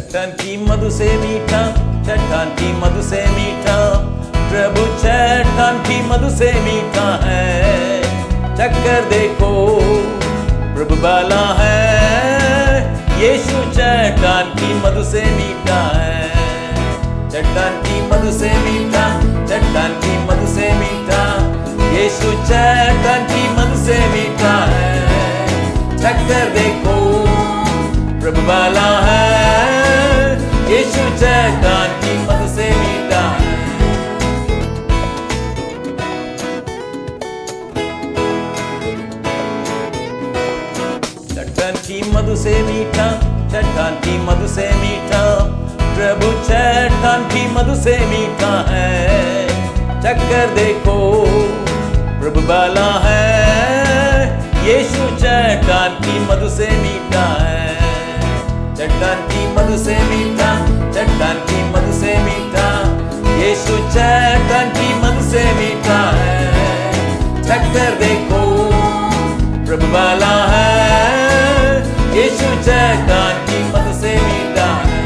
चट्टान की मधु से मीठा, चट्टान की मधु से मीठा, प्रभु चट्टान की मधु से मीठा है। चक्कर देखो प्रभु बाला है, यीशु चट्टान की मधु से मीठा है। चट्टान की मधु से मीठा, चट्टान की मधु से मीठा, यीशु चट्टान की मधु से मीठा है। चक्कर देखो प्रभु बाला है, यीशु चट्टान की मधु से मीठा है। चट्टान की मधु से मीठा, चट्टान की मधु से मीठा, प्रभु चट्टान की मधु से मीठा है। चक्कर देखो प्रभु बाला है, यीशु चट्टान की मधु से मीठा है। चट्टान की मधु से मीठा, चट्टान की मधु से मीठा, यीशु चट्टान की मधु से मीठा है। चक्कर देखो प्रभु बाला है, यीशु चट्टान की मधु से मीठा है।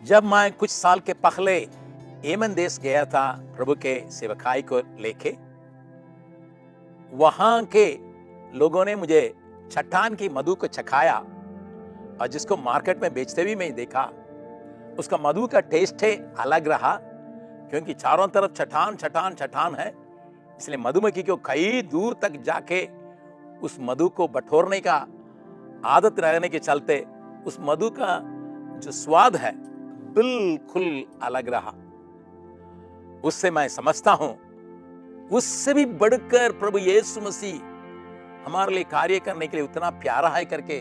जब मैं कुछ साल के पहले यमन देश गया था प्रभु के सेवकाई को लेके, वहां के लोगों ने मुझे चट्टान की मधु को चखाया और जिसको मार्केट में बेचते भी मैं देखा। उसका मधु का टेस्ट है अलग रहा, क्योंकि चारों तरफ चट्टान चट्टान चट्टान है, इसलिए मधुमक्खी को कई दूर तक जाके उस मधु को बटोरने का आदत रहने के चलते उस मधु का जो स्वाद है बिल्कुल अलग रहा। उससे मैं समझता हूं, उससे भी बढ़कर प्रभु यीशु मसीह हमारे लिए कार्य करने के लिए उतना प्यारा है करके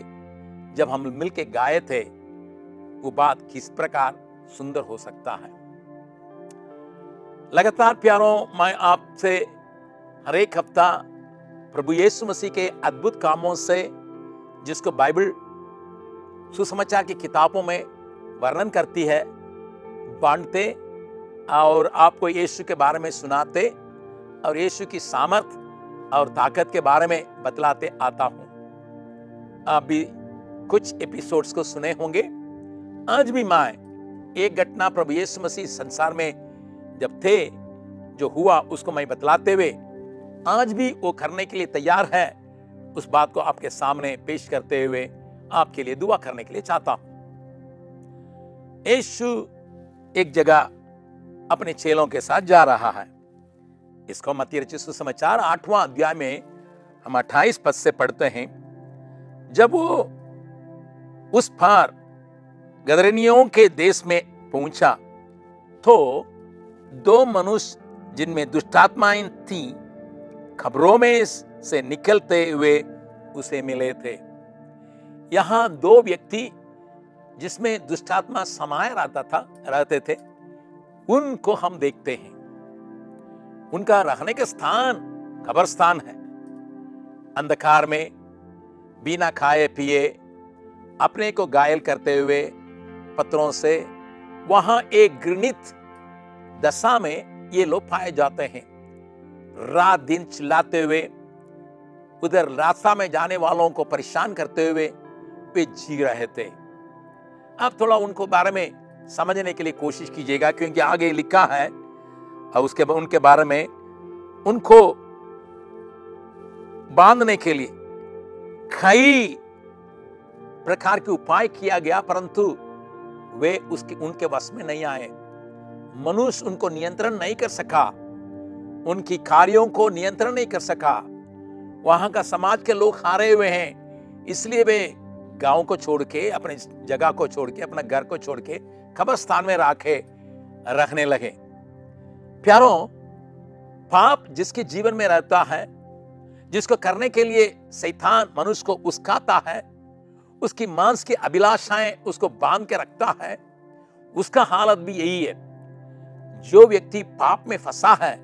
जब हम मिलके गाए थे, वो बात किस प्रकार सुंदर हो सकता है। लगातार प्यारों, मैं आपसे हर एक हफ्ता प्रभु यीशु मसीह के अद्भुत कामों से, जिसको बाइबल सुसमाचार की किताबों में वर्णन करती है, बांटते और आपको यीशु के बारे में सुनाते और यीशु की सामर्थ और ताकत के बारे में बतलाते आता हूं। आप भी कुछ एपिसोड्स को सुने होंगे। आज भी मैं एक घटना प्रभु यीशु मसीह संसार में जब थे जो हुआ उसको मैं बतलाते हुए आज भी वो करने के लिए तैयार है, उस बात को आपके सामने पेश करते हुए आपके लिए दुआ करने के लिए चाहता हूं। यीशु एक जगह अपने चेलों के साथ जा रहा है। इसको मत्ती रचित सुसमाचार 8वां अध्याय में हम 28 पद से पढ़ते हैं। जब वो उस पार गदरेनियों के देश में पहुंचा तो दो मनुष्य जिनमें दुष्टात्माएं थी खबरों में से निकलते हुए उसे मिले थे। यहां दो व्यक्ति जिसमें दुष्टात्मा समाये रहते थे, उनको हम देखते हैं। उनका रहने का स्थान कब्रिस्तान है। अंधकार में बिना खाए पिए अपने को घायल करते हुए पत्थरों से वहां एक घृणित दशा में ये लोग पाए जाते हैं। रात दिन चिल्लाते हुए उधर रास्ता में जाने वालों को परेशान करते हुए वे जी रहे थे। आप थोड़ा उनको बारे में समझने के लिए कोशिश कीजिएगा, क्योंकि आगे लिखा है और उनके बारे में उनको बांधने के लिए कई प्रकार के उपाय किया गया, परंतु वे उनके वश में नहीं आए। मनुष्य उनको नियंत्रण नहीं कर सका, उनकी कार्यों को नियंत्रण नहीं कर सका। वहां का समाज के लोग हारे हुए हैं, इसलिए वे गांव को छोड़ के, अपने जगह को छोड़ के, अपना घर को छोड़ के कब्रिस्तान में रखने लगे। प्यारों, पाप जिसके जीवन में रहता है, जिसको करने के लिए शैतान मनुष्य को उस्काता है, उसकी मांस की अभिलाषाएं उसको बांध के रखता है, उसका हालत भी यही है। जो व्यक्ति पाप में फंसा है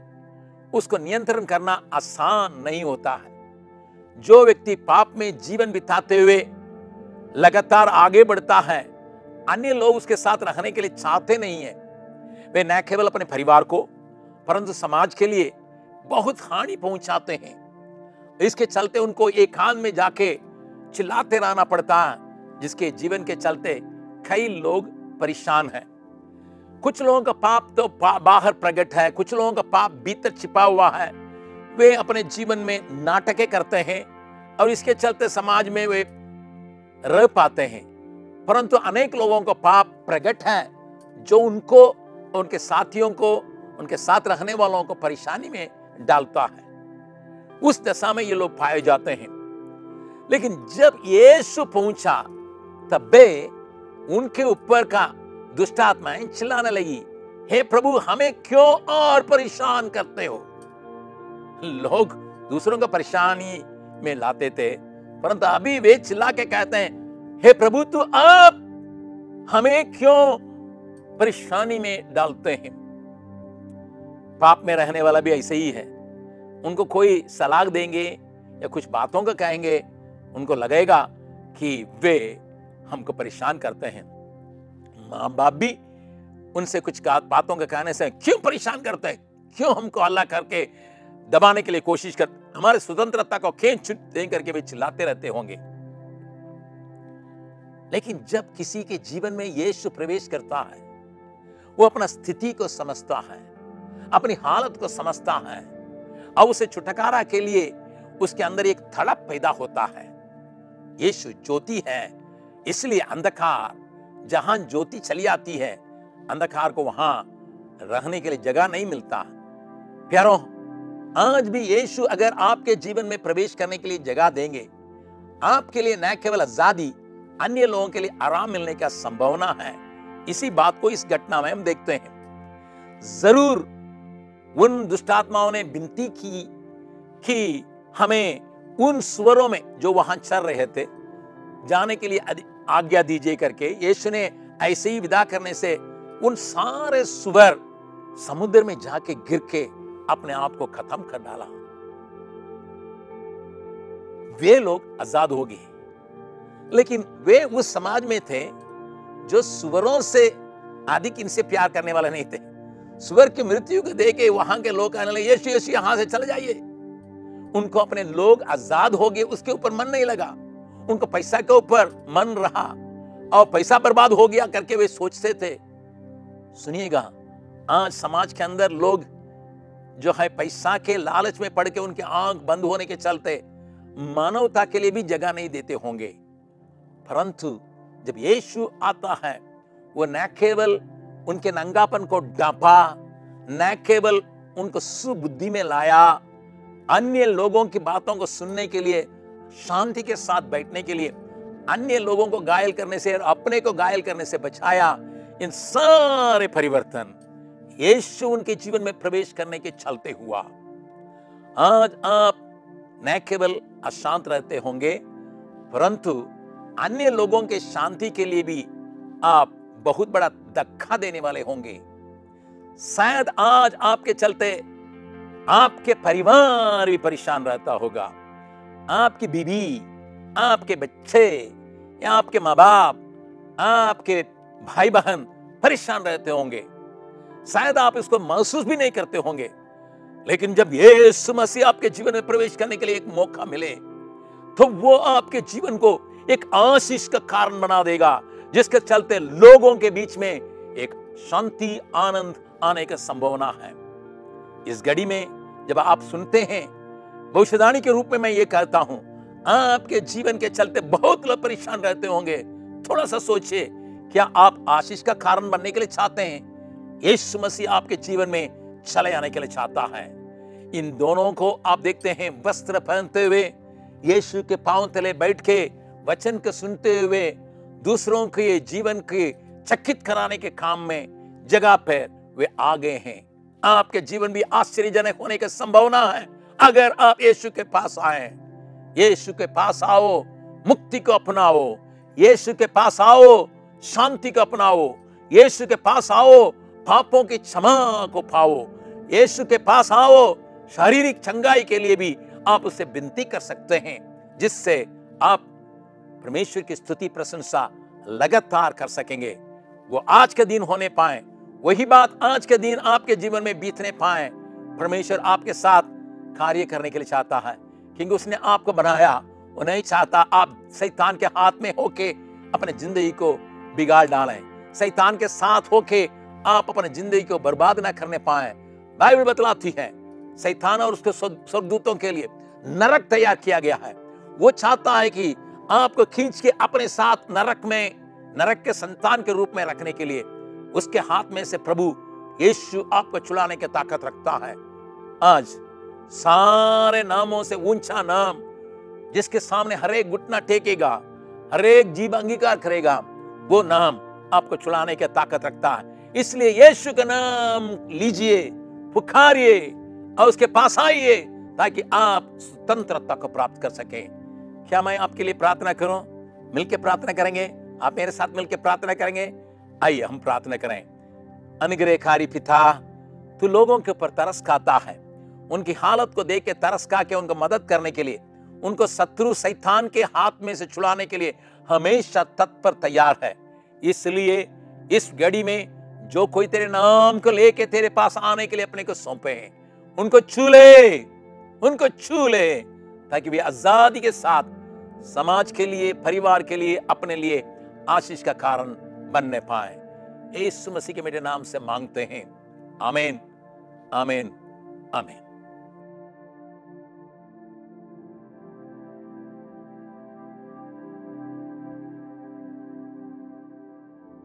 उसको नियंत्रण करना आसान नहीं होता है। जो व्यक्ति पाप में जीवन बिताते हुए लगातार आगे बढ़ता है, अन्य लोग उसके साथ रहने के लिए चाहते नहीं है। वे न केवल अपने परिवार को परंतु समाज के लिए बहुत हानि पहुंचाते हैं। इसके चलते उनको एकांत में जाके चिल्लाते रहना पड़ता है, जिसके जीवन के चलते कई लोग परेशान हैं। कुछ लोगों का पाप तो बाहर प्रकट है, कुछ लोगों का पाप भीतर छिपा हुआ है। वे अपने जीवन में नाटकें करते हैं और इसके चलते समाज में वे रह पाते हैं। परंतु अनेक लोगों का पाप प्रकट है जो उनको, उनके साथियों को, उनके साथ रहने वालों को परेशानी में डालता है। उस दशा में ये लोग पाए जाते हैं। लेकिन जब यीशु पहुंचा तब वे उनके ऊपर का दुष्ट आत्माएं चिल्लाने लगी, हे प्रभु हमें क्यों और परेशान करते हो। लोग दूसरों को परेशानी में लाते थे, परंतु अभी वे चिल्ला के कहते हैं, हे प्रभु तू अब हमें क्यों परेशानी में डालते हैं। पाप में रहने वाला भी ऐसे ही है। उनको कोई सलाह देंगे या कुछ बातों का कहेंगे, उनको लगेगा कि वे हमको परेशान करते हैं। माँ बाप भी उनसे कुछ बातों के कहने से क्यों परेशान करते हैं, क्यों हमको हल्ला करके दबाने के लिए कोशिश कर, हमारे स्वतंत्रता को खींच दे करके वे चिल्लाते रहते होंगे। लेकिन जब किसी के जीवन में यीशु प्रवेश करता है, वो अपना स्थिति को समझता है, अपनी हालत को समझता है और उसे छुटकारा के लिए उसके अंदर एक तड़प पैदा होता है। यीशु ज्योति है, इसलिए अंधकार जहां ज्योति चली आती है, अंधकार को वहां रहने के लिए जगह नहीं मिलता। प्यारों, आज भी यीशु अगर आपके जीवन में प्रवेश करने के लिए जगह देंगे, आपके लिए न केवल आजादी, अन्य लोगों के लिए आराम मिलने का संभावना है। इसी बात को इस घटना में हम देखते हैं। जरूर उन दुष्टात्माओं ने विनती की कि हमें उन सुअरों में जो वहां चल रहे थे जाने के लिए आज्ञा दीजिए करके। यीशु ने ऐसे ही विदा करने से उन सारे सुअर समुद्र में जाके गिर के अपने आप को खत्म कर डाला। वे लोग आजाद हो गए। लेकिन वे उस समाज में थे जो सुअरों से अधिक इनसे प्यार करने वाले नहीं थे। सुअर की मृत्यु को देखे वहां के लोग कहने लगे, यीशु यीशु यहां से चले जाइए। उनको अपने लोग आजाद हो गए, उसके ऊपर मन नहीं लगा। उनको पैसा के ऊपर मन रहा और पैसा बर्बाद हो गया करके वे सोचते थे। सुनिएगा, आज समाज के अंदर लोग जो है पैसा के लालच में पड़ के उनके आंख बंद होने के चलते मानवता के लिए भी जगह नहीं देते होंगे। परंतु जब यीशु आता है, वो न केवल उनके नंगापन को ढांपा, न केवल उनको सुबुद्धि में लाया, अन्य लोगों की बातों को सुनने के लिए, शांति के साथ बैठने के लिए, अन्य लोगों को घायल करने से और अपने को घायल करने से बचाया। इन सारे परिवर्तन यीशु उनके जीवन में प्रवेश करने के चलते हुआ। आज आप न केवल अशांत रहते होंगे, परंतु अन्य लोगों के शांति के लिए भी आप बहुत बड़ा धक्का देने वाले होंगे। शायद आज आपके चलते आपके परिवार भी परेशान रहता होगा, आपकी बीवी, आपके बच्चे या आपके माँ बाप, आपके भाई बहन परेशान रहते होंगे। शायद आप इसको महसूस भी नहीं करते होंगे, लेकिन जब यीशु मसीह आपके जीवन में प्रवेश करने के लिए एक मौका मिले, तो वो आपके जीवन को एक आशीष का कारण बना देगा, जिसके चलते लोगों के बीच में एक शांति, आनंद आने की संभावना है। इस घड़ी में जब आप सुनते हैं, भविष्यवाणी के रूप में मैं ये कहता हूं, आपके जीवन के चलते बहुत लोग परेशान रहते होंगे। थोड़ा सा सोचिए, क्या आप आशीष का कारण बनने के लिए चाहते हैं? यीशु मसीह आपके जीवन में चले आने के लिए चाहता है। इन दोनों को आप देखते हैं वस्त्र पहनते हुए, यीशु के पांव तले बैठ के वचन को सुनते हुए, दूसरों के जीवन के चकित कराने के काम में जगह पर वे आ गए हैं। आपके जीवन भी आश्चर्यजनक होने की संभावना है अगर आप यीशु के पास आए। यीशु के पास आओ, मुक्ति को अपनाओ। यीशु के पास आओ, शांति को अपनाओ। यीशु के पास आओ, पापों की क्षमा को पाओ। यीशु के पास आओ, शारीरिक चंगाई के लिए भी आप उससे विनती कर सकते हैं, जिससे आप परमेश्वर की स्तुति प्रशंसा लगातार कर सकेंगे। वो आज के दिन होने पाए, वही बात आज के दिन आपके जीवन में बीतने पाए। परमेश्वर आपके साथ कार्य करने के लिए चाहता है, क्योंकि उसने आपको बनाया, वो नहीं चाहता आप शैतान के हाथ में होके अपने जिंदगी को बिगाड़ डालें, शैतान के साथ होके आप अपने जिंदगी को बर्बाद ना करने पाए। बाइबल बतलाती है शैतान और उसके स्वर्गदूतों के लिए नरक तैयार किया गया है। वो चाहता है कि आपको खींच के अपने साथ नरक के संतान के रूप में रखने के लिए उसके हाथ में से प्रभु यीशु आपको छुड़ाने की ताकत रखता है। आज सारे नामों से ऊंचा नाम जिसके सामने हर एक घुटना टेकेगा, हर एक जीव अंगीकार करेगा, वो नाम आपको छुड़ाने की ताकत रखता है। इसलिए यीशु का नाम लीजिए, पुकारिए और उसके पास आइए ताकि आप स्वतंत्रता को प्राप्त कर सके। क्या मैं आपके लिए प्रार्थना करूं? मिलकर प्रार्थना करेंगे? आप मेरे साथ मिलकर प्रार्थना करेंगे? आइए हम प्रार्थना करें। अनुग्रहकारी पिता, तू लोगों के ऊपर तरस खाता है, उनकी हालत को देख के तरस खा के उनको मदद करने के लिए, उनको शत्रु शैतान के हाथ में से छुड़ाने के लिए हमेशा तत्पर तैयार है। इसलिए इस घड़ी में जो कोई तेरे नाम को लेके तेरे पास आने के लिए अपने को सौंपे हैं, उनको छू ले ताकि वे आजादी के साथ समाज के लिए, परिवार के लिए, अपने लिए आशीष का कारण बनने पाए। यीशु मसीह के मेरे नाम से मांगते हैं, आमीन, आमीन, आमीन।